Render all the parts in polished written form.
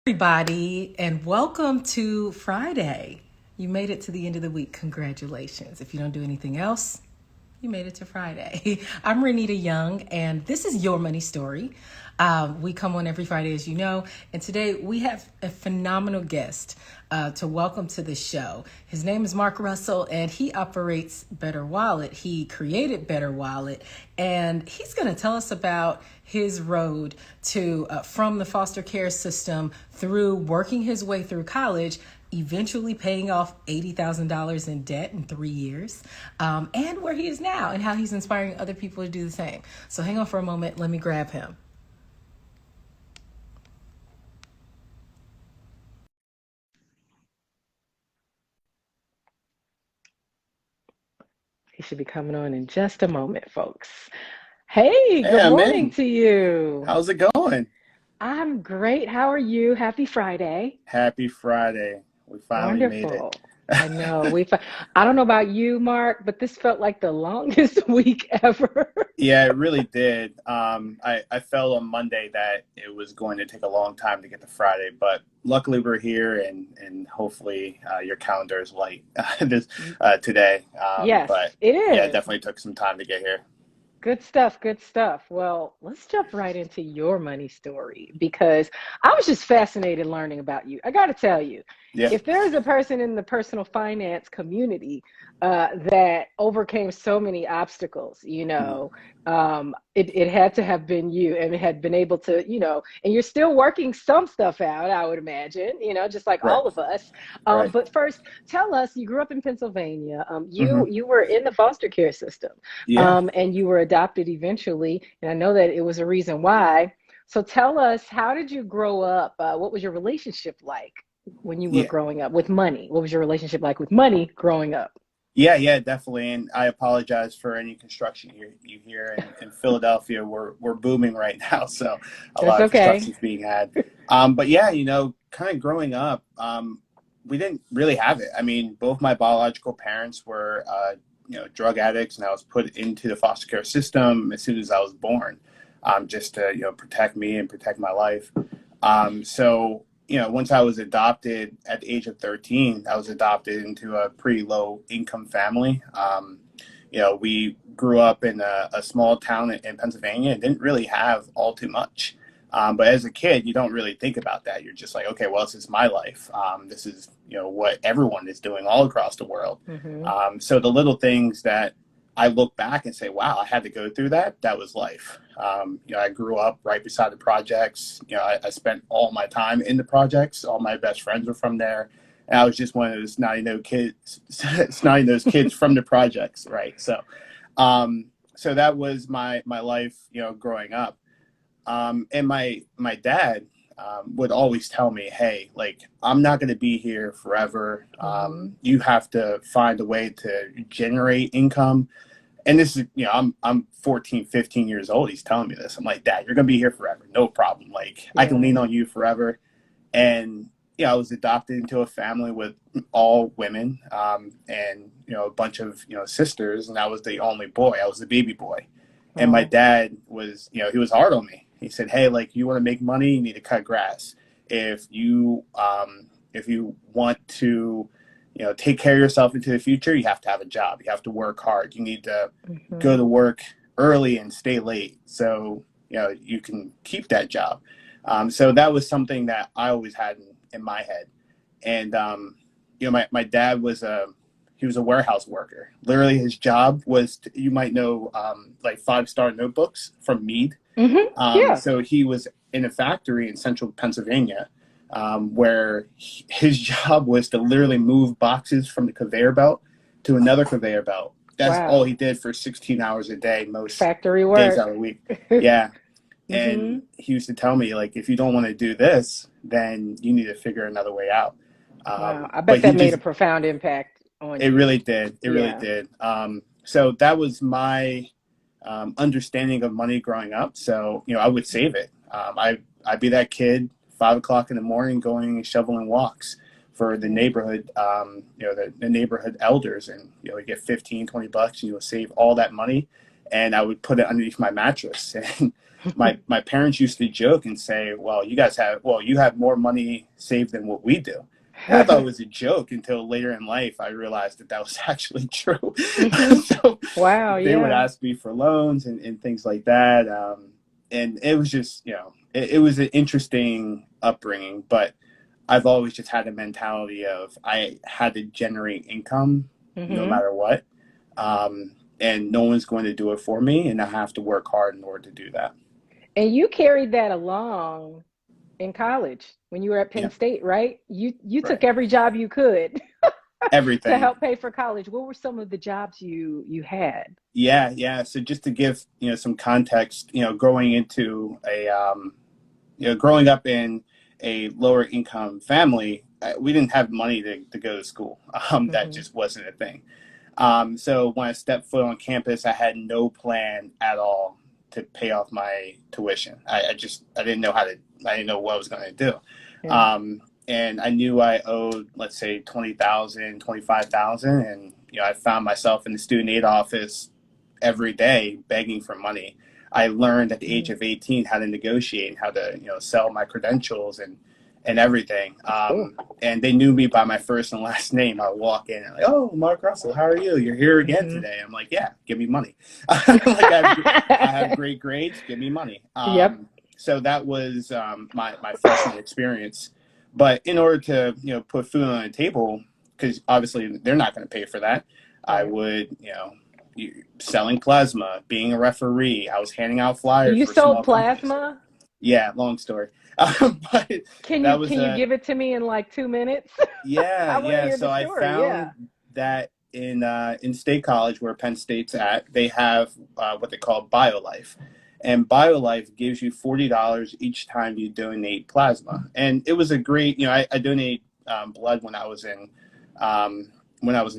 Everybody, and welcome to Friday. You made it to the end of the week. Congratulations. If you don't do anything else, you made it to Friday. I'm Renita Young, and this is Your Money Story. We come on every Friday, as you know, and today we have a phenomenal guest to welcome to the show. His name is Marc Russell, and he operates BetterWallet. He created BetterWallet, and he's going to tell us about his road to from the foster care system through working his way through college, eventually paying off $80,000 in debt in 3 years, and where he is now and how he's inspiring other people to do the same. So hang on for a moment. Let me grab him. He should be coming on in just a moment, folks. Hey, Hey, good I'm morning in. to you. How's it going? I'm great. How are you? Happy Friday. Happy Friday. We finally made it. Wonderful. I know. I don't know about you, Mark, but this felt like the longest week ever. Yeah, it really did. I felt on Monday that it was going to take a long time to get to Friday, but luckily we're here and hopefully your calendar is light this today. Yes, But it yeah, it is. definitely took some time to get here. Good stuff, good stuff. Well, let's jump right into your money story because I was just fascinated learning about you. I got to tell you, Yeah. if there is a person in the personal finance community that overcame so many obstacles, it had to have been you and it had been able to, and you're still working some stuff out, I would imagine, just like Right. all of us. Right. But first, tell us, you grew up in Pennsylvania. You Hmm. you were in the foster care system, Yeah. and you were adopted eventually. And I know that it was a reason why. So tell us, how did you grow up? What was your relationship like when you were Yeah. growing up with money? What was your relationship like with money growing up? Yeah, definitely. And I apologize for any construction you hear in Philadelphia. We're booming right now, so a That's lot of okay. construction is being had. But yeah, kind of growing up, we didn't really have it. I mean, both my biological parents were, drug addicts, and I was put into the foster care system as soon as I was born, just to protect me and protect my life. So once I was adopted at the age of 13, I was adopted into a pretty low income family. We grew up in a small town in Pennsylvania and didn't really have all too much. But as a kid, you don't really think about that. You're just like, okay, well, this is my life. This is, what everyone is doing all across the world. Hmm. So the little things that I look back and say, wow, I had to go through that. That was life. I grew up right beside the projects. I spent all my time in the projects. All my best friends were from there. And I was just one of those snotty nose kids, snotty nose kids from the projects, right? So that was my life, growing up. And my dad would always tell me, "Hey, like I'm not going to be here forever. Hmm. You have to find a way to generate income." And this is, I'm 14, 15 years old. He's telling me this. I'm like, Dad, you're going to be here forever. No problem. Like, I can Yeah. lean on you forever. And, I was adopted into a family with all women, and, a bunch of, sisters. And I was the only boy. I was the baby boy. And my Oh. dad was, he was hard on me. He said, hey, like, you want to make money, you need to cut grass. If you want to, take care of yourself into the future, you have to have a job. You have to work hard. You need to go Hmm. to work early and stay late so you can keep that job. So that was something that I always had in my head. And my dad was a warehouse worker. Literally, his job was you might know, like 5 Star Notebooks from Mead. Hmm. Yeah. So he was in a factory in central Pennsylvania, where his job was to literally move boxes from the conveyor belt to another conveyor belt. That's all Wow. he did for 16 hours a day, most Factory days work. out of the week. Yeah. Hmm. And he used to tell me, like, if you don't want to do this, then you need to figure another way out. Wow. I But bet he that made a just, profound impact on it you. really did. It really Yeah. did. So that was my understanding of money growing up. So, I would save it. I'd be that kid, 5 o'clock in the morning, going and shoveling walks for the Yeah. neighborhood, the neighborhood elders. And, you get 15, $20 and you'll save all that money. and I would put it underneath my mattress. And my parents used to joke and say, "Well, you have more money saved than what we do." And I thought it was a joke until later in life I realized that that was actually true. So Wow, they would yeah. ask me for loans and things like that. And it was just, it was an interesting upbringing, but I've always just had a mentality of I had to generate income no Hmm. matter what. And no one's going to do it for me, and I have to work hard in order to do that. And you carried that along in college when you were at Penn Yeah, State, right? You right. took every job you could to Everything. help pay for college. What were some of the jobs you had? Yeah, yeah. So just to give some context, growing into growing up in a lower income family, we didn't have money to go to school. That Hmm. just wasn't a thing. So when I stepped foot on campus, I had no plan at all to pay off my tuition. I didn't know I didn't know what I was going to do. Yeah. And I knew I owed, let's say, 20,000, 25,000, and I found myself in the student aid office every day begging for money. I learned at the age Mhm. of 18 how to negotiate and how to sell my credentials and everything. That's cool. And they knew me by my first and last name. I would walk in and like, "Oh, Marc Russell, how are you? You're here again Hmm. today." I'm like, "Yeah, give me money." Like I have great grades. Give me money. Yep. So that was my freshman experience. But in order to put food on the table, because obviously they're not going to pay for that, I Right. would selling plasma, being a referee. I was handing out flyers You for sold small companies. plasma? Yeah, long story. But Can that you was can you give it to me in like 2 minutes? yeah, I want to yeah. hear the So I story. Yeah. found that in State College, where Penn State's at, they have what they call BioLife, and BioLife gives you $40 each time you donate plasma. And it was a great, I donate blood when I was in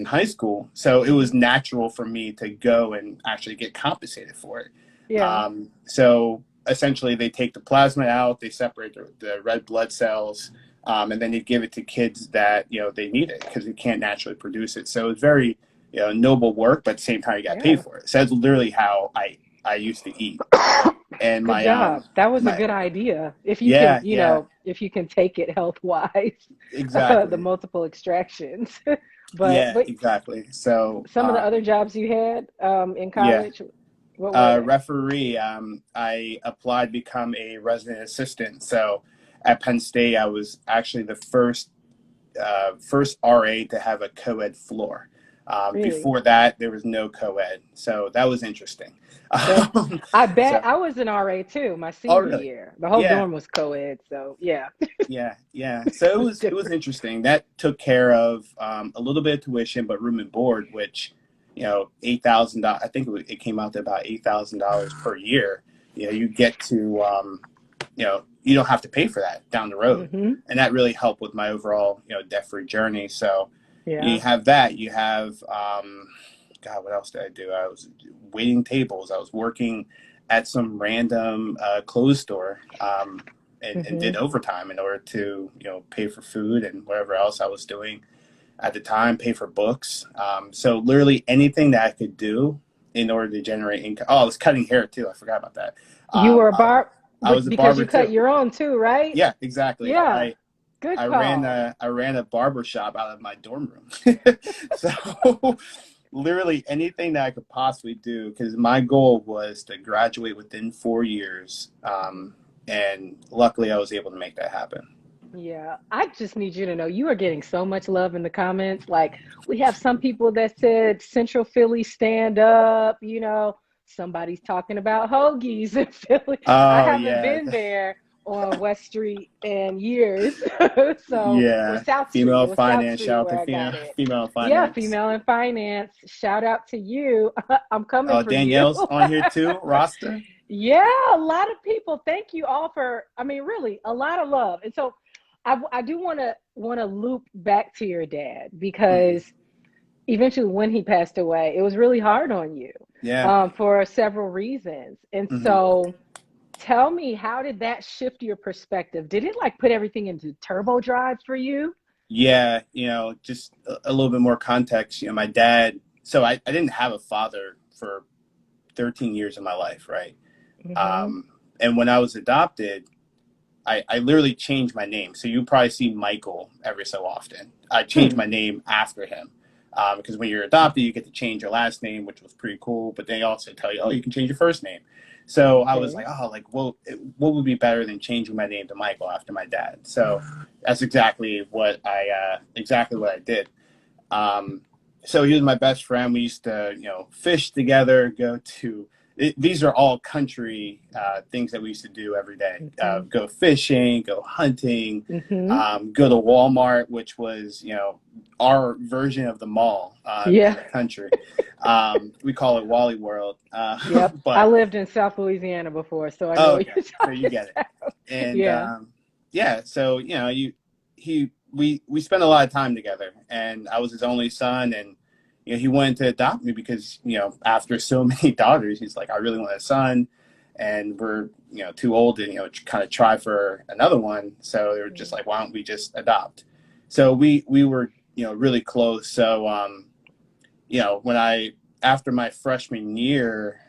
high school, so it was Hmm. natural for me to go and actually get compensated for it. Yeah. So essentially, they take the plasma out, they separate the red blood cells, and then you give it to kids that they need it because you can't naturally produce it. So it's very noble work, but at the same time you got paid Yeah. for it. So that's literally how I used to eat. And Good job. That was a my good idea. If you can, yeah, yeah, if you can take it health wise, the exactly. multiple extractions. But Yeah, exactly. So some of the other jobs you had in yeah. college, what were they? Referee, I applied to become a resident assistant. So at Penn State, I was actually the first RA to have a co-ed floor. Really? Before that, there was no co-ed, so that was interesting. That I bet So, I was an RA too, my oh senior really? year. The whole Yeah, dorm was co-ed, so yeah, yeah, yeah. So it was it was different. interesting. That took care of a little bit of tuition, but room and board, which $8,000. I think it came out to about $8,000 per year. You get to you don't have to pay for that down the road, Hmm. and that really helped with my overall debt-free journey. So you Yeah. have that. You have God, what else did I do? I was waiting tables. I was working at some random clothes store, and did Hmm. overtime in order to pay for food and whatever else I was doing at the time, pay for books. So literally anything that I could do in order to generate income. Oh, I was cutting hair too. I forgot about that. You Um, were a I, bar I was with a because barber you cut too. your own too, right? Yeah, exactly. Yeah. Good call. I ran a barber shop out of my dorm room. So literally anything that I could possibly do, because my goal was to graduate within 4 years. And luckily I was able to make that happen. Yeah, I just need you to know you are getting so much love in the comments. Like, we have some people that said Central Philly stand up, somebody's talking about hoagies in Philly. I Oh haven't yeah. been there on West Street in years. So, or Yeah. South Street. Female It was South finance, Street shout out where to I got it. female Yeah, finance. female in finance. Shout out to you. I'm coming Oh, for you. Danielle's on here too, Rasta. Yeah, a lot of people. Thank you all for, I mean, really, a lot of love. And so I do want to loop back to your dad Hmm. because eventually when he passed away, it was really hard on you Yeah. for several reasons. And Hmm. so tell me, how did that shift your perspective? Did it like put everything into turbo drive for you? Yeah, just a little bit more context. My dad, so I didn't have a father for 13 years of my life, right? Mm-hmm. And when I was adopted, I literally changed my name. So you probably see Michael every so often. I changed Hmm. my name after him. Because when you're adopted, you get to change your last name, which was pretty cool. But they also tell you, oh, you can change your first name. So I was Okay. like, oh, like, well, what would be better than changing my name to Michael after my dad? So that's exactly what I did. Um, so he was my best friend. We used to, fish together, these are all country things that we used to do every day. Mm-hmm. Go fishing, go hunting, Mm-hmm. go to Walmart, which was, our version of the mall in Yeah. the country. We call it Wally World. Yep. I But, lived in South Louisiana before, so I know oh, what okay. you're So you talking get it. about. And Yeah. yeah, so we spent a lot of time together, and I was his only son, and he wanted to adopt me because after so many daughters, he's like, I really want a son, and we're too old to kind of try for another one, so they were just like, why don't we just adopt? So we were really close. So when I after my freshman year,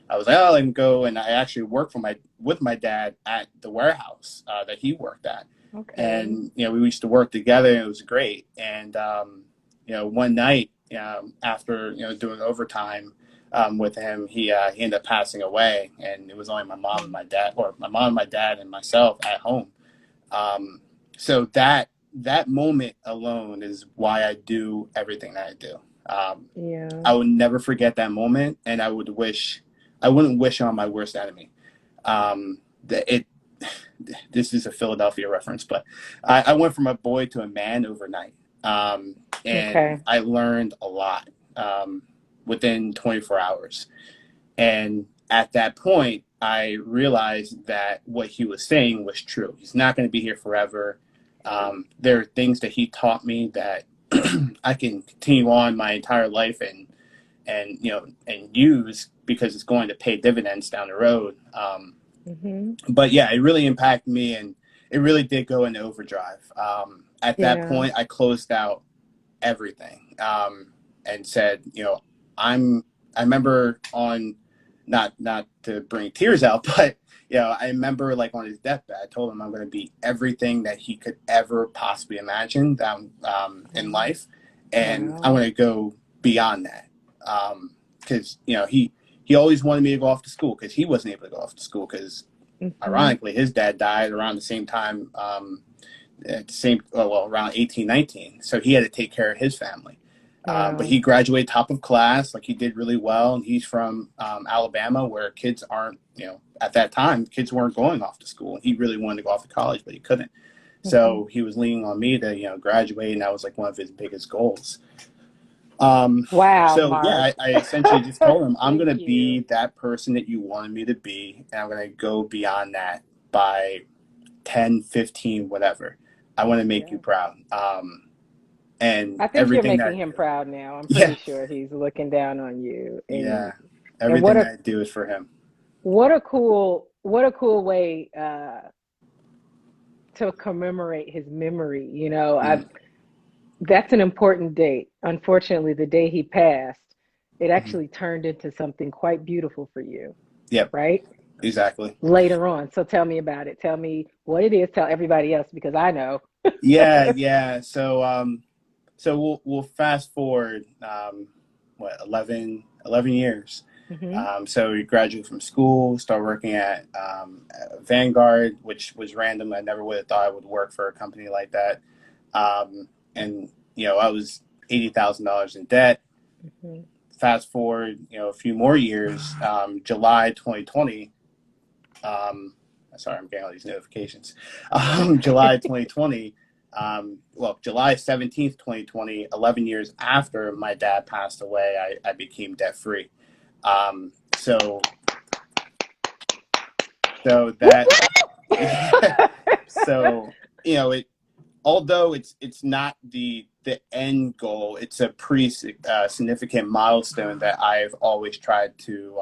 I was like, oh, let him go, and I actually worked with my dad at the warehouse that he worked at, Okay. and we used to work together, and it was great. And one night after doing overtime with him, he ended up passing away, and it was only my mom and my dad, or my mom and my dad and myself at home. Um, so that moment alone is why I do everything that I do. Yeah. I would never forget that moment, and I wouldn't wish on my worst enemy. Um, it This is a Philadelphia reference, but I went from a boy to a man overnight, and Okay. I learned a lot within 24 hours. And at that point, I realized that what he was saying was true. He's not going to be here forever. There are things that he taught me that I can continue on my entire life and use because it's going to pay dividends down the road. Mm-hmm. But yeah, it really impacted me, and it really did go into overdrive. At that Yeah. point, I closed out everything and said, I remember on not to bring tears out, but I remember like on his deathbed, I told him I'm going to be everything that he could ever possibly imagine in Wow. life, and I'm Wow. going to go beyond that. Because he always wanted me to go off to school because he wasn't able to go off to school because Mm-hmm. ironically his dad died around the same time at the same around 18, 19. So he had to take care of his family. But Wow. he graduated top of class, like he did really well. And he's from Alabama, where kids aren't, at that time, kids weren't going off to school. And he really wanted to go off to college, but he couldn't. Mm-hmm. So he was leaning on me to, graduate, and that was like one of his biggest goals. Wow, So yeah, Mark. I essentially just told him I'm Thank going to you. be that person that you wanted me to be, and I'm going to go beyond that by 10, 15, whatever. I want to make you Yeah. proud. And I think you're everything that making I him do, proud now. I'm pretty yeah, sure he's looking down on you. yeah, And what everything a that I do is for him. what a cool way to commemorate his memory. Mm, That's an important date. Unfortunately, the day he passed, it mm-hmm. actually turned into something quite beautiful for you, Yep, right? exactly. Later on. So tell me about it. Tell me what it is. Tell everybody else because I know. Yeah, yeah. So we'll fast forward, what, 11 years. Hmm. So we graduated from school, started working at Vanguard, which was random. I never would have thought I would work for a company like that. And I was $80,000 in debt. Hmm. Fast forward, a few more years, July 2020. Sorry, I'm getting all these notifications. July 2020. July 17th, 2020, 11 years after my dad passed away, I became debt free. Um, so, so that, yeah, so, it, although it's not the end goal, it's a pretty significant milestone that I've always tried to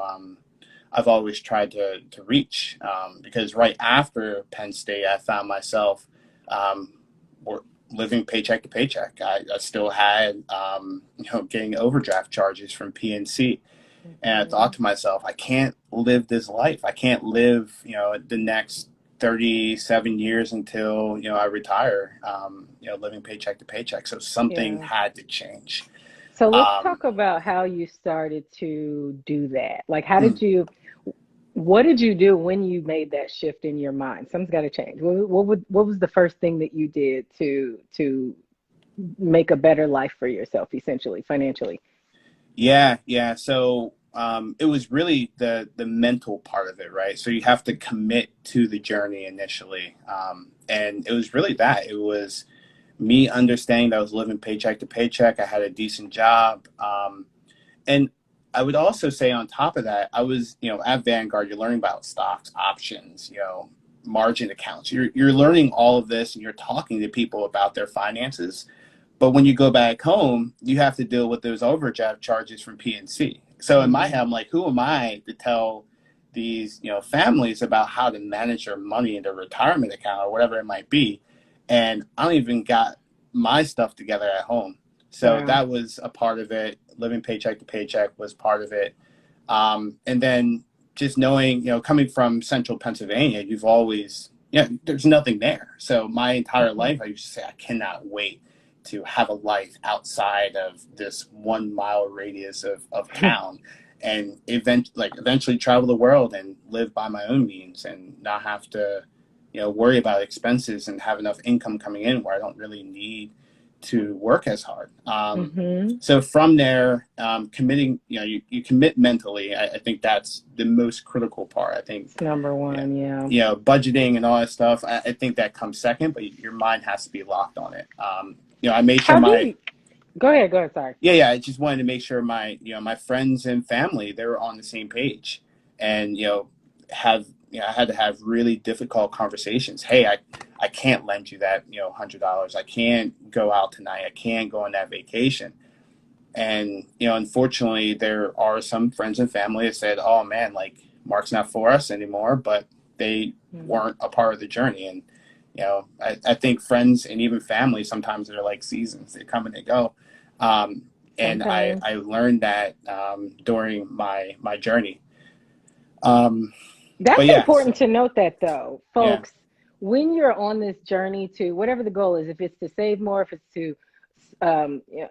reach, because right after Penn State, I found myself um, living paycheck to paycheck. I still had getting overdraft charges from PNC, And I thought Mhm. to myself, I can't live this life. I can't live, the next 37 years until, I retire, living paycheck to paycheck. So something Yeah. had to change. So let's Um, talk about how you started to do that. Like, how mm, did you, what did you do when you made that shift in your mind? Something's got to change. What was the first thing that you did to make a better life for yourself, essentially, financially? yeah, yeah. So it was really the mental part of it, right? So you have to commit to the journey initially. And it was really that. It was me understanding that I was living paycheck to paycheck. I had a decent job. And I would also say on top of that, I was, at Vanguard, you're learning about stocks, options, margin accounts. You're learning all of this and you're talking to people about their finances. But when you go back home, you have to deal with those overdraft charges from PNC. So in my Hmm. head, I'm like, who am I to tell these, families about how to manage their money in their retirement account or whatever it might be? And I don't even got my stuff together at home. So Wow. that was a part of it. Living paycheck to paycheck was part of it. And then just knowing, coming from central Pennsylvania, you've always, there's nothing there. So my entire Hmm. life, I used to say, I cannot wait to have a life outside of this 1 mile radius of town and eventually travel the world and live by my own means and not have to, worry about expenses and have enough income coming in where I don't really need to work as hard. Hmm. So from there, committing, you commit mentally. I think that's the most critical part. I think, It's number yeah, one, yeah. budgeting and all that stuff. I think that comes second, but your mind has to be locked on it. I made sure How do my, you go ahead, sorry. yeah, I just wanted to make sure my friends and family, they were on the same page, and have I had to have really difficult conversations. Hey, I can't lend you that $100. I can't go out tonight. I can't go on that vacation. And unfortunately, there are some friends and family that said, "Oh man, like Mark's not for us anymore," but they Mm. weren't a part of the journey. And I think friends and even family sometimes they're like seasons; they come and they go. Um, and Sometimes. I learned that during my journey. Um, but That's yes, important to note that though, yeah, folks, when you're on this journey to whatever the goal is, if it's to save more, if it's to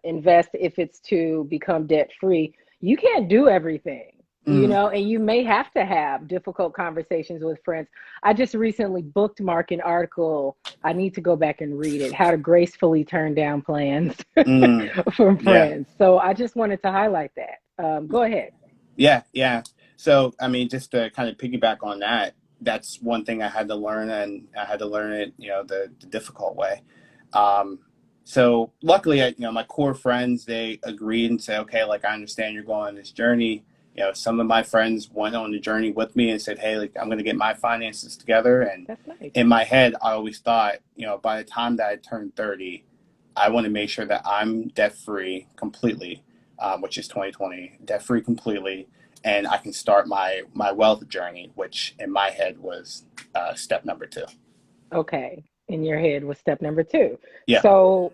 invest, if it's to become debt free, you can't do everything, mm, and you may have to have difficult conversations with friends. I just recently bookmarked an article. I need to go back and read it, How to Gracefully Turn Down Plans mm, from yeah. Friends. So I just wanted to highlight that. Go ahead. Yeah, yeah. So, I mean, just to kind of piggyback on that, that's one thing I had to learn, and I had to learn it, the difficult way. Um, so, luckily, my core friends they agreed and said, okay, like I understand you're going on this journey. Some of my friends went on the journey with me and said, hey, like I'm going to get my finances together. And That's nice. in my head, I always thought, by the time that I turned 30, I want to make sure that I'm debt free completely, which is 2020, debt free completely, and I can start my wealth journey, which in my head was step number two. Okay, in your head was step number two. Yeah. So,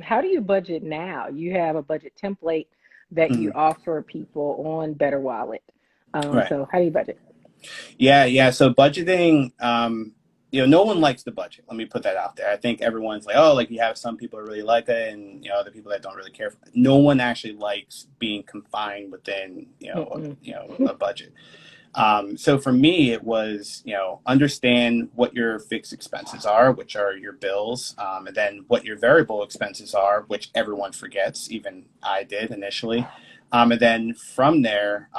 how do you budget now? You have a budget template that you Hmm. offer people on BetterWallet. Right. So how do you budget? Yeah, yeah. So budgeting, no one likes the budget. Let me put that out there. I think everyone's like, oh, like you have some people that really like it, and other people that don't really care. No one actually likes being confined within Mm-mm. a budget. So for me, it was, understand what your fixed expenses are, which are your bills, and then what your variable expenses are, which everyone forgets, even I did initially. And then from there,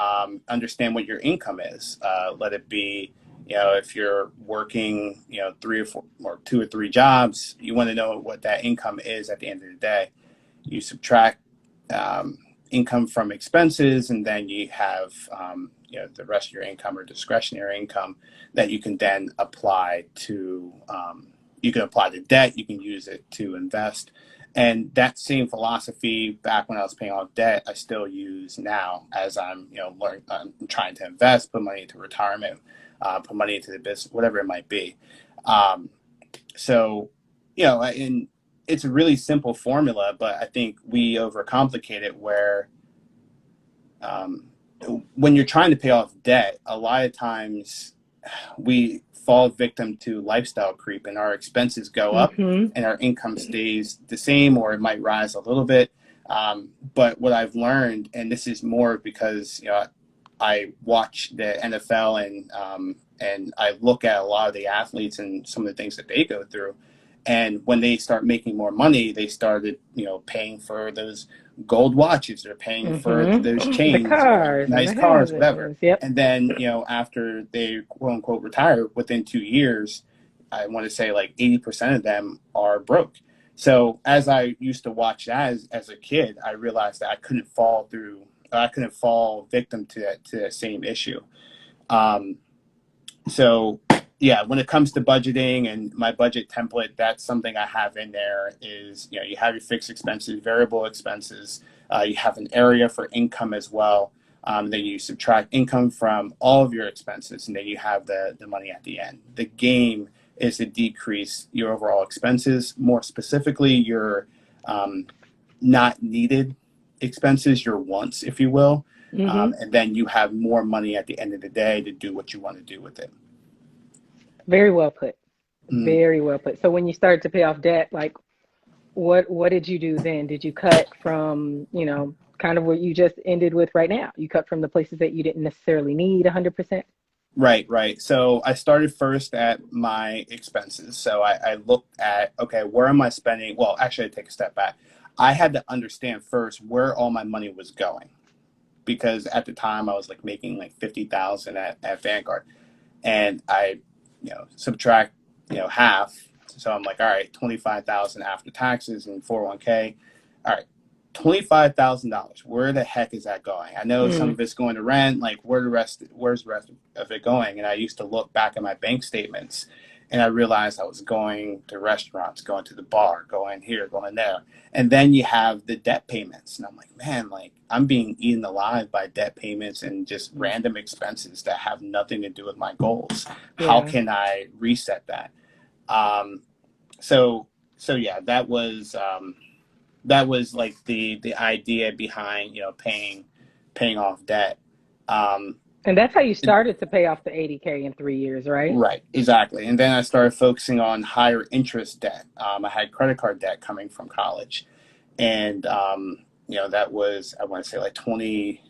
understand what your income is. Let it be, if you're working, three or four or two or three jobs, you want to know what that income is at the end of the day. You subtract um, income from expenses, and then you have the rest of your income or discretionary income that you can then apply to. You can apply to debt. You can use it to invest, and that same philosophy back when I was paying off debt, I still use now as I'm I'm trying to invest, put money into retirement, put money into the business, whatever it might be. Um, so, and it's a really simple formula, but I think we overcomplicate it where when you're trying to pay off debt, a lot of times we fall victim to lifestyle creep and our expenses go up Mm-hmm. and our income stays the same or it might rise a little bit. But what I've learned, and this is more because I watch the NFL and I look at a lot of the athletes and some of the things that they go through. And when they start making more money, they started, paying for those gold watches. They're paying for those Mm-hmm. The chains or cars and nice the cars, whatever. houses. Yep. And then, after they quote unquote retire within 2 years, I want to say like 80% of them are broke. So as I used to watch that as a kid, I realized that I couldn't fall victim to that same issue. Um, so yeah, when it comes to budgeting and my budget template, that's something I have in there is, you have your fixed expenses, variable expenses, you have an area for income as well. Then you subtract income from all of your expenses, and then you have the money at the end. The game is to decrease your overall expenses, more specifically your um, not needed expenses, your wants, if you will. Mm-hmm. And then you have more money at the end of the day to do what you want to do with it. Very well put. Mm, Very well put. So when you started to pay off debt, like what did you do then? Did you cut from, kind of what you just ended with right now? You cut from the places that you didn't necessarily need 100%? right, right. So I started first at my expenses. So I looked at, okay, where am I spending? Well, actually, I take a step back. I had to understand first where all my money was going because at the time I was like making like 50,000 at Vanguard, and I, subtract, half. So I'm like, all right, 25,000 after taxes and 401k. All right, $25,000. Where the heck is that going? I know some Mm, of it's going to rent. Like, where's the rest of it going? And I used to look back at my bank statements, and I realized I was going to restaurants, going to the bar, going here, going there. And then you have the debt payments. And I'm like, man, like I'm being eaten alive by debt payments and just random expenses that have nothing to do with my goals. How yeah. can I reset that? Um, so so yeah, that was like the idea behind paying off debt. Um, And that's how you started to pay off the 80K in 3 years, right? right, exactly. And then I started focusing on higher interest debt. I had credit card debt coming from college, and that was, I want to say, like 20%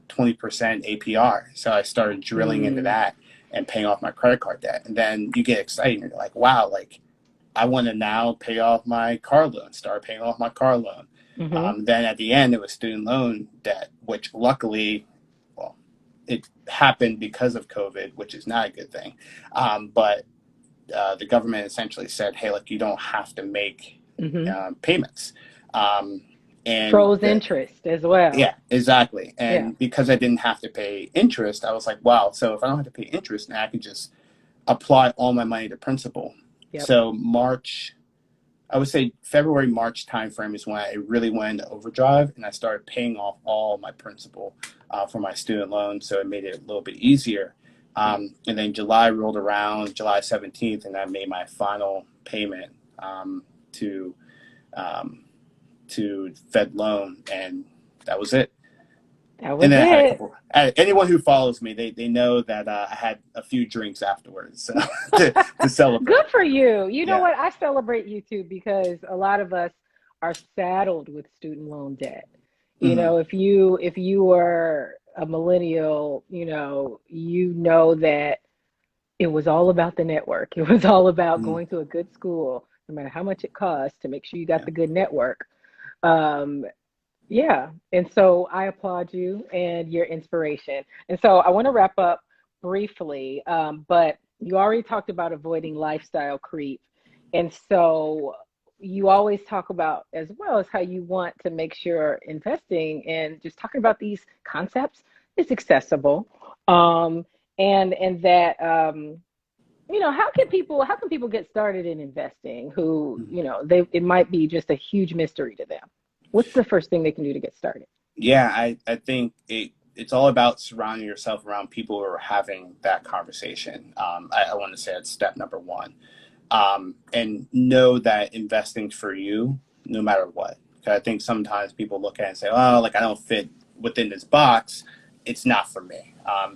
APR. So I started drilling into Mm, that and paying off my credit card debt. And then you get excited and you're like, wow, like I want to now pay off my car loan, start paying off my car loan. mm-hmm. Then at the end, it was student loan debt, which luckily, well, it happened because of COVID, which is not a good thing. But the government essentially said, hey, look, you don't have to make Mm-hmm. payments. Um, and Froze interest as well. yeah, exactly. Yeah. And because I didn't have to pay interest, I was like, wow, so if I don't have to pay interest, now I can just apply all my money to principal. Yep. So I would say February, March timeframe is when I really went into overdrive and I started paying off all my principal for my student loan. So it made it a little bit easier. And then July rolled around, July 17th, and I made my final payment to um, Fed loan, and that was it. That And was then I had a it. couple. Anyone who follows me, they know that I had a few drinks afterwards, so, to Good celebrate. for you. You know Yeah. what? I celebrate you too because a lot of us are saddled with student loan debt. Hmm. If you were a millennial, you know that it was all about the network. It was all about Hmm. going to a good school, no matter how much it costs to make sure you got Yeah. the good network. Um, yeah. And so I applaud you and your inspiration. And so I want to wrap up briefly, but you already talked about avoiding lifestyle creep. And so you always talk about, as well as how you want to make sure investing and just talking about these concepts is accessible. Um, and that how can people get started in investing who, Mhm. they it might be just a huge mystery to them. What's the first thing they can do to get started? Yeah, I think it's all about surrounding yourself around people who are having that conversation. I want to say that's step number one. And know that investing's for you no matter what. 'Cause I think sometimes people look at it and say, oh, like I don't fit within this box. it's not for me.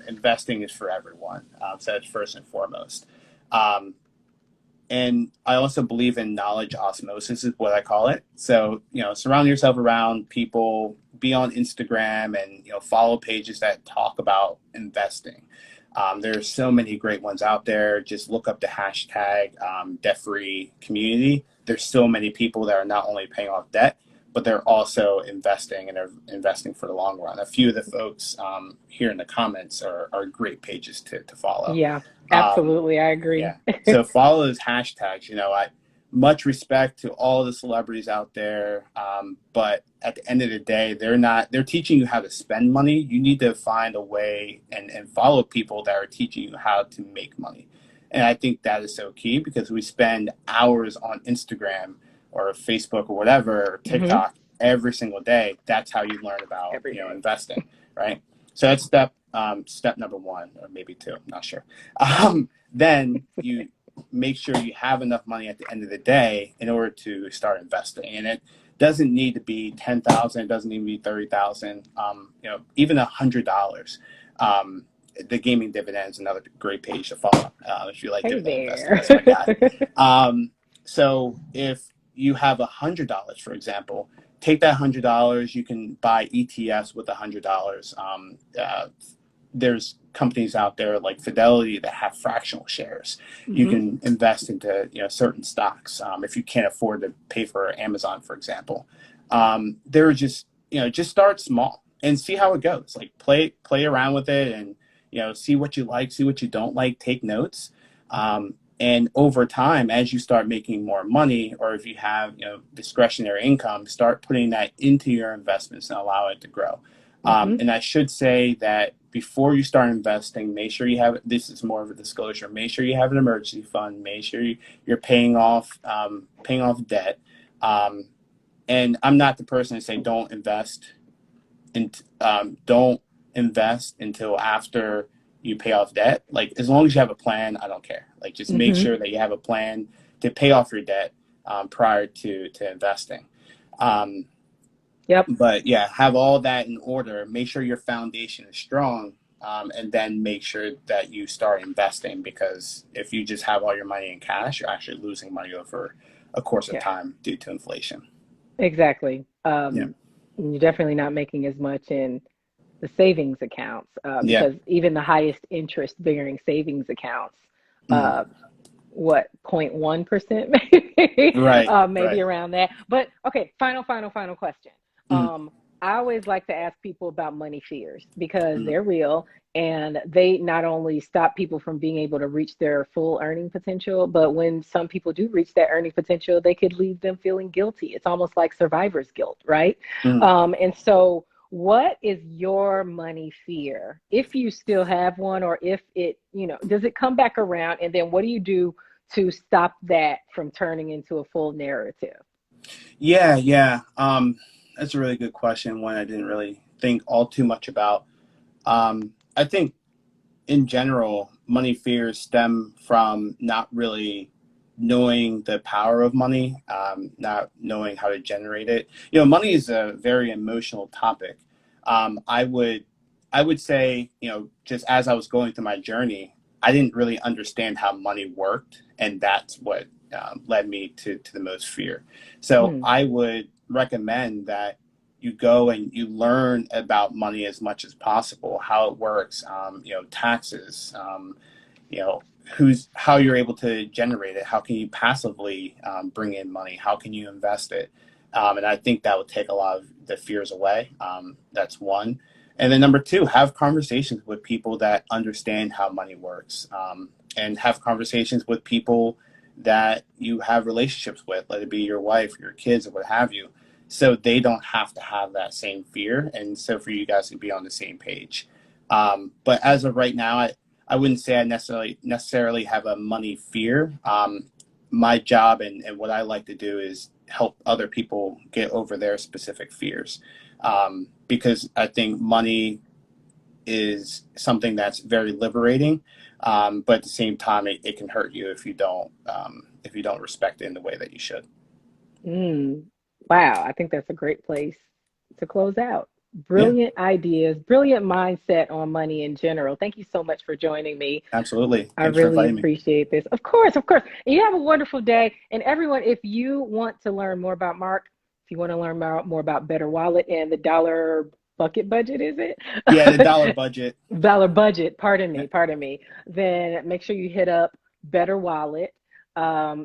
Investing is for everyone. So that's first and foremost. Um, and I also believe in knowledge osmosis is what I call it. So, surround yourself around people, be on Instagram and, follow pages that talk about investing. There's so many great ones out there. Just look up the hashtag debt-free community. There's so many people that are not only paying off debt, but they're also investing, and they're investing for the long run. A few of the folks here in the comments are great pages to follow. Yeah, Um, absolutely. I agree. yeah. So follow those hashtags. I much respect to all the celebrities out there. But at the end of the day, they're teaching you how to spend money. You need to find a way and follow people that are teaching you how to make money. And I think that is so key because we spend hours on Instagram or Facebook or whatever, or Hmm. TikTok every single day. That's how you learn about, Every day. investing, right? So that's step number one, or maybe two, I'm not sure. Then you make sure you have enough money at the end of the day in order to start investing. And it doesn't need to be 10,000. It doesn't need to be 30,000. Even $100. The gaming dividend is another great page to follow if you like Hey dividend investing. there. That's my guy. So if you have $100, for example, take that $100. You can buy ETFs with $100. There's companies out there like Fidelity that have fractional shares. You Hmm. can invest into certain stocks if you can't afford to pay for Amazon, for example. They're just start small and see how it goes. Like play around with it and see what you like, see what you don't like, take notes. And over time, as you start making more money, or if you have discretionary income, start putting that into your investments and allow it to grow. Hmm. And I should say that before you start investing, make sure you have, this is more of a disclosure, make sure you have an emergency fund, make sure you're paying off debt. Um, and I'm not the person to say don't invest until after you pay off debt. Like as long as you have a plan, I don't care. Like just make Hmm. sure that you have a plan to pay off your debt prior to investing. Um, Yep. but yeah, have all that in order. Make sure your foundation is strong, and then make sure that you start investing. Because if you just have all your money in cash, you're actually losing money over a course of Yeah, time due to inflation. exactly. Yeah, You're definitely not making as much in the savings accounts yeah, because even the highest interest bearing savings accounts, hmm, uh, what 0.1% maybe right, maybe right, around that. But okay, final question. hmm, um I always like to ask people about money fears because hmm, they're real, and they not only stop people from being able to reach their full earning potential, but when some people do reach that earning potential, they could leave them feeling guilty. It's almost like survivor's guilt, right? hmm. And so what is your money fear, if you still have one, or if it, does it come back around? And then what do you do to stop that from turning into a full narrative? Yeah, yeah. That's a really good question. One I didn't really think all too much about. I think in general, money fears stem from not really knowing the power of money, not knowing how to generate it. Money is a very emotional topic. I would say, just as I was going through my journey, I didn't really understand how money worked, and that's what led me to the most fear. So Mm, I would recommend that you go and you learn about money as much as possible, how it works, taxes, you know, how you're able to generate it, how can you passively bring in money, how can you invest it, and I think that would take a lot of the fears away. That's one, and then number two, have conversations with people that understand how money works, and have conversations with people that you have relationships with, let it be your wife, your kids, or what have you, so they don't have to have that same fear, and so for you guys to be on the same page. But as of right now, I wouldn't say I necessarily have a money fear. My job and what I like to do is help other people get over their specific fears, because I think money is something that's very liberating, but at the same time, it can hurt you if you don't respect it in the way that you should. mm. Wow, I think that's a great place to close out. Yeah, Brilliant ideas, brilliant mindset on money in general. Thank you so much for joining me. absolutely. I Thanks for really inviting me. appreciate this. Of course, of course. And you have a wonderful day. And everyone, if you want to learn more about Mark, if you want to learn more about Better Wallet and the dollar bucket budget, is it? Yeah, the dollar budget. Dollar budget, Yeah. pardon me. Then make sure you hit up Better Wallet.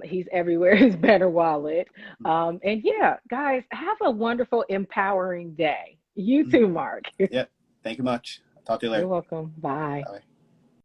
He's everywhere is Better Wallet. And yeah, guys, have a wonderful, empowering day. You Mhm. too, Mark. Yeah. Thank you much. I'll talk to you You're later. welcome. Bye. Bye.